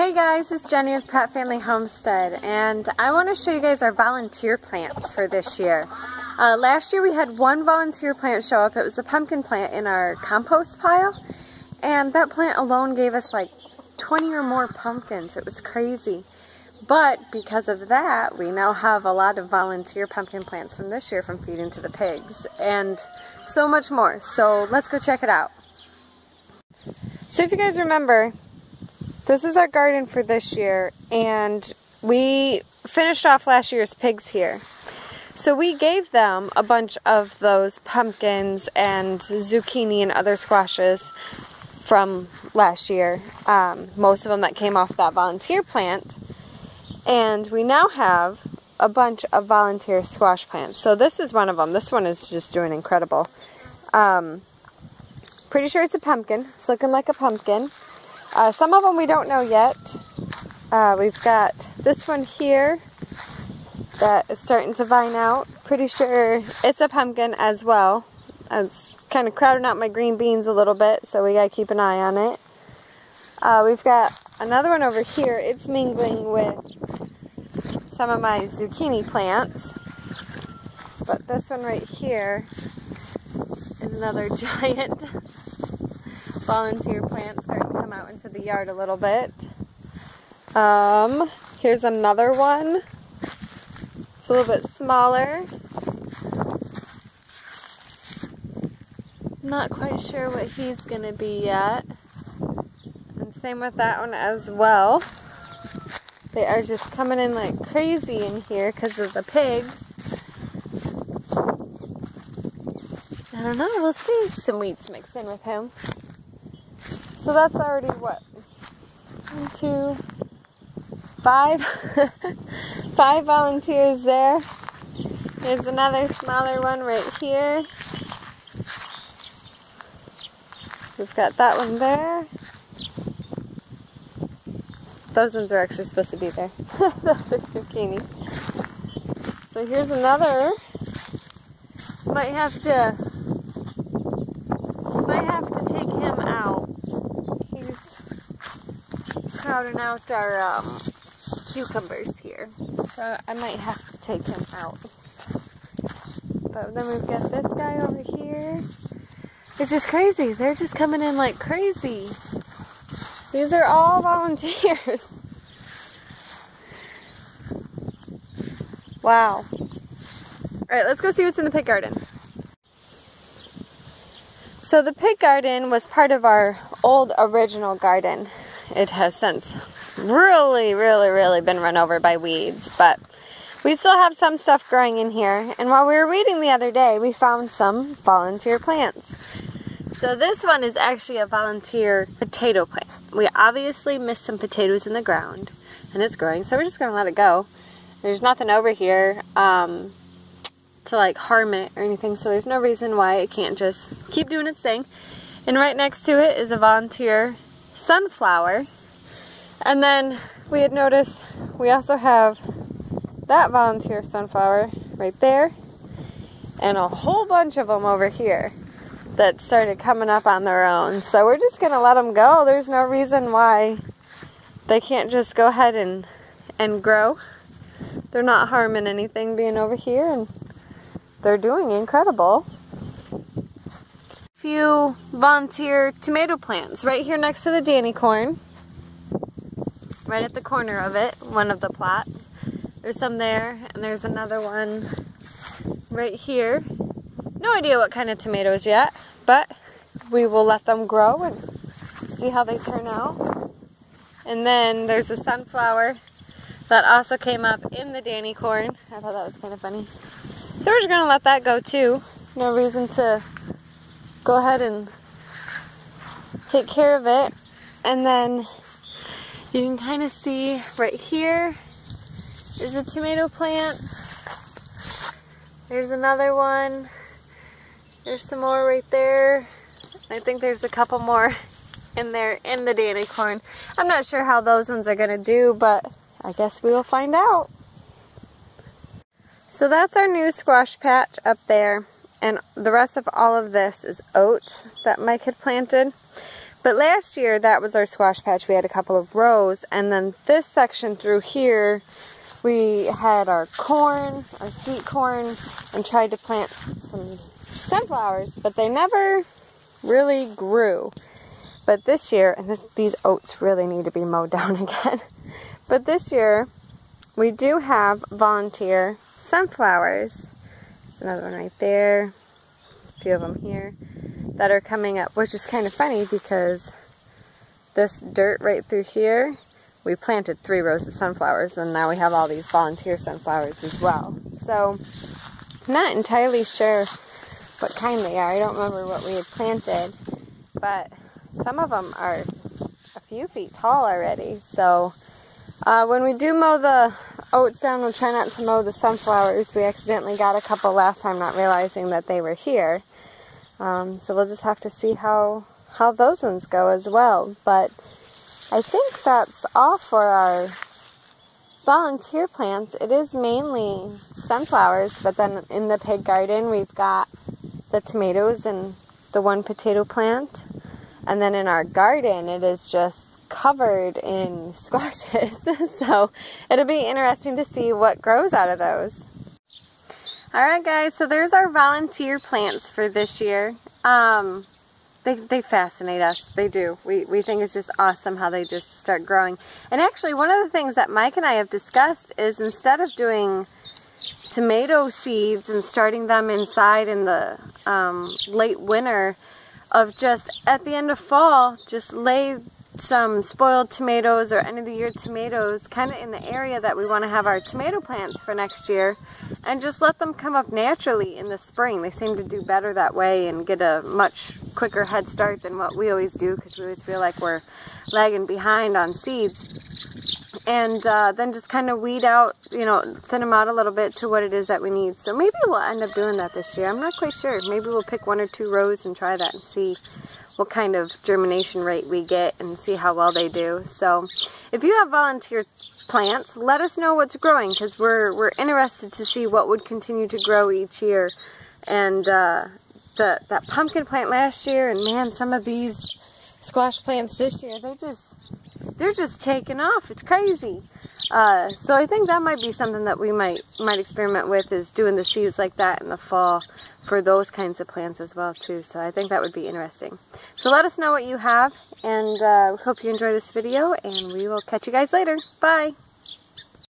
Hey guys, it's Jenny with Pratt Family Homestead, and I want to show you guys our volunteer plants for this year. Last year we had one volunteer plant show up. It was a pumpkin plant in our compost pile, and that plant alone gave us like 20 or more pumpkins. It was crazy. But because of that, we now have a lot of volunteer pumpkin plants from this year from feeding to the pigs, and so much more. So let's go check it out. So if you guys remember, this is our garden for this year, and we finished off last year's pigs here. So we gave them a bunch of those pumpkins and zucchini and other squashes from last year. Most of them that came off that volunteer plant. And we now have a bunch of volunteer squash plants. So this is one of them. This one is just doing incredible. Pretty sure it's a pumpkin. It's looking like a pumpkin. Some of them we don't know yet. We've got this one here that is starting to vine out. Pretty sure it's a pumpkin as well. It's kind of crowding out my green beans a little bit, so we gotta keep an eye on it. We've got another one over here. It's mingling with some of my zucchini plants. But this one right here is another giant volunteer plant starting to come out into the yard a little bit. Here's another one. It's a little bit smaller. Not quite sure what he's gonna be yet. And same with that one as well. They are just coming in like crazy in here because of the pigs. I don't know, we'll see. Some weeds mixed in with him. So that's already what? 1, 2, 5. 5 volunteers there. There's another smaller one right here. We've got that one there. Those ones are actually supposed to be there. Those are zucchini. So here's another. Might have to take him out. He's crowding out our cucumbers here. So I might have to take him out. But then we've got this guy over here. It's just crazy. They're just coming in like crazy. These are all volunteers. Wow. Alright, let's go see what's in the pig garden. So the pig garden was part of our old original garden. It has since really been run over by weeds, but we still have some stuff growing in here. And while we were weeding the other day, we found some volunteer plants. So this one is actually a volunteer potato plant. We obviously missed some potatoes in the ground, and it's growing, so we're just gonna let it go. There's nothing over here to like harm it or anything, so there's no reason why it can't just keep doing its thing. And right next to it is a volunteer sunflower. And then we had noticed we also have that volunteer sunflower right there, and a whole bunch of them over here that started coming up on their own. So we're just gonna let them go. There's no reason why they can't just go ahead and grow. They're not harming anything being over here, and they're doing incredible. Few volunteer tomato plants right here next to the Danny corn. Right at the corner of it, one of the plots. There's some there, and there's another one right here. No idea what kind of tomatoes yet, but we will let them grow and see how they turn out. And then there's a sunflower that also came up in the Danny corn. I thought that was kind of funny. So we're just gonna let that go too. No reason to go ahead and take care of it. And then you can kind of see right here is a tomato plant. There's another one. There's some more right there. I think there's a couple more in there in the Danny corn. I'm not sure how those ones are gonna do, but I guess we will find out. So that's our new squash patch up there, and the rest of all of this is oats that Mike had planted. But last year, that was our squash patch. We had a couple of rows, and then this section through here, we had our corn, our sweet corn, and tried to plant some sunflowers, but they never really grew. But this year, and these oats really need to be mowed down again, but this year, we do have volunteer sunflowers. There's another one right there, a few of them here, that are coming up, which is kind of funny because this dirt right through here, we planted 3 rows of sunflowers, and now we have all these volunteer sunflowers as well. So I'm not entirely sure what kind they are. I don't remember what we had planted, but some of them are a few feet tall already. So when we do mow the oats down, we'll try not to mow the sunflowers. We accidentally got a couple last time, not realizing that they were here. So we'll just have to see how those ones go as well. But I think that's all for our volunteer plants. It is mainly sunflowers, but then in the pig garden we've got the tomatoes and the 1 potato plant. And then in our garden it is just covered in squashes. So it'll be interesting to see what grows out of those. Alright guys, so there's our volunteer plants for this year. They fascinate us. They do. We think it's just awesome how they just start growing. And actually one of the things that Mike and I have discussed is instead of doing tomato seeds and starting them inside in the late winter, of just at the end of fall, just lay some spoiled tomatoes or end of the year tomatoes kind of in the area that we want to have our tomato plants for next year, and just let them come up naturally in the spring. They seem to do better that way and get a much quicker head start than what we always do, because we always feel like we're lagging behind on seeds. And then just kind of weed out, you know, thin them out a little bit to what it is that we need. So maybe we'll end up doing that this year. I'm not quite sure. Maybe we'll pick 1 or 2 rows and try that and see what kind of germination rate we get and see how well they do. So if you have volunteer plants, let us know what's growing, because we're interested to see what would continue to grow each year. And that pumpkin plant last year, and man, some of these squash plants this year, they're just taking off. It's crazy. So I think that might be something that we might experiment with, is doing the seeds like that in the fall for those kinds of plants as well too. So I think that would be interesting. So let us know what you have, and we hope you enjoy this video, and we will catch you guys later. Bye!